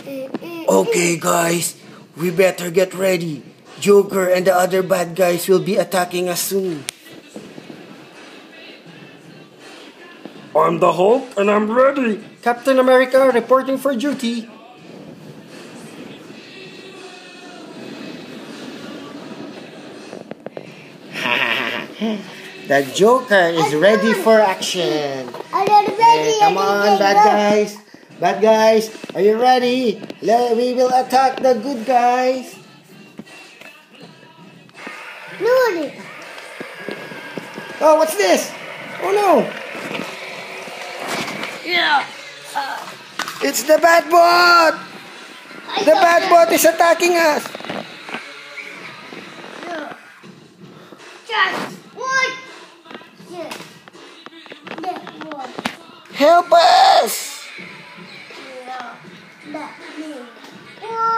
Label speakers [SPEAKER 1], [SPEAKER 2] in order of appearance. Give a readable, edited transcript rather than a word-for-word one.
[SPEAKER 1] Okay, guys, we better get ready. Joker and the other bad guys will be attacking us soon. I'm the Hulk and I'm ready. Captain America reporting for duty. The Joker is ready for action. Hey, come on, bad guys. Bad guys, are you ready? We will attack the good guys.
[SPEAKER 2] No.
[SPEAKER 1] Oh, what's this? Oh no.
[SPEAKER 2] Yeah.
[SPEAKER 1] It's the bad bot. The bad bot is attacking us.
[SPEAKER 2] Just one.
[SPEAKER 1] Help us.
[SPEAKER 2] Yeah.